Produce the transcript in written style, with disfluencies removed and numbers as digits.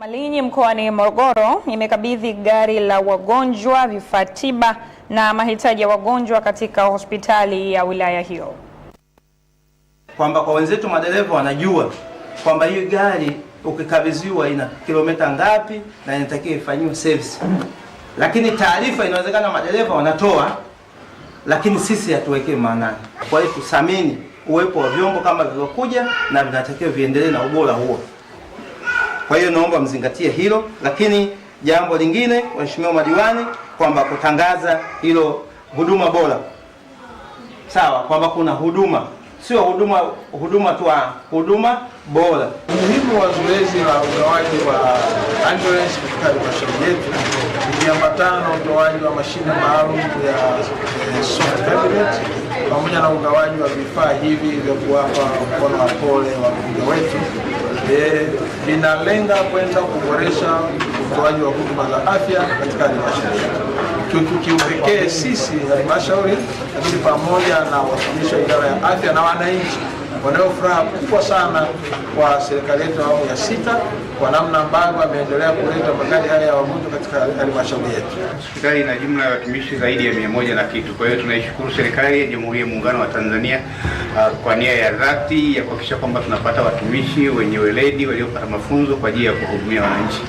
Malinyi mkoani Morogoro imekabidhi gari la wagonjwa, vifaa tiba na mahitaji ya wagonjwa katika hospitali ya wilaya hiyo. Kwamba kwa wenzetu madereva wanajua kwamba hiyo gari ukikabidhiwa ina kilomita ngapi na inatakiwa ifanywe service. Lakini taarifa inawezekana madereva wanatoa, lakini sisi hatuwekee maanani. Kwa hiyo tusamini uwepo wa vyombo kama vilivyokuja na vinatakiwa viendelee na ubora huo. Kwa hiyo naomba mzingatie hilo, lakini jambo lingine waheshimiwa madiwani, kwamba kutangaza hilo huduma bora. Sawa, kwamba kuna huduma, sio huduma tu, huduma bora. Umuhimu wa zoezi la ugawaji wa ambulance katika halmashauri yetu ikiambatana na ugawaji wa mashine maalum ya soft cabinet pamoja na ugawaji wa vifaa hivi vya kuwapa mkono wa pole wagonjwa wetu, linalenga kwenda kuboresha utoaji wa huduma za afya katika halmashauri yetu. Kiupekee sisi halmashauri, lakini pamoja na watumishi wa idara ya afya na wananchi, wanayo furaha kubwa sana kwa serikali yetu ya awamu ya 6 kwa namna ambavyo ameendelea kuleta magari haya ya wagonjwa katika halmashauri yetu. Hospitali ina jumla ya watumishi zaidi ya 100 na kitu. Kwa hiyo tunaishukuru serikali ya Jamhuri ya Muungano wa Tanzania kwa nia ya dhati ya kuhakikisha kwamba tunapata watumishi wenye weledi waliopata mafunzo kwa ajili ya kuhudumia wananchi.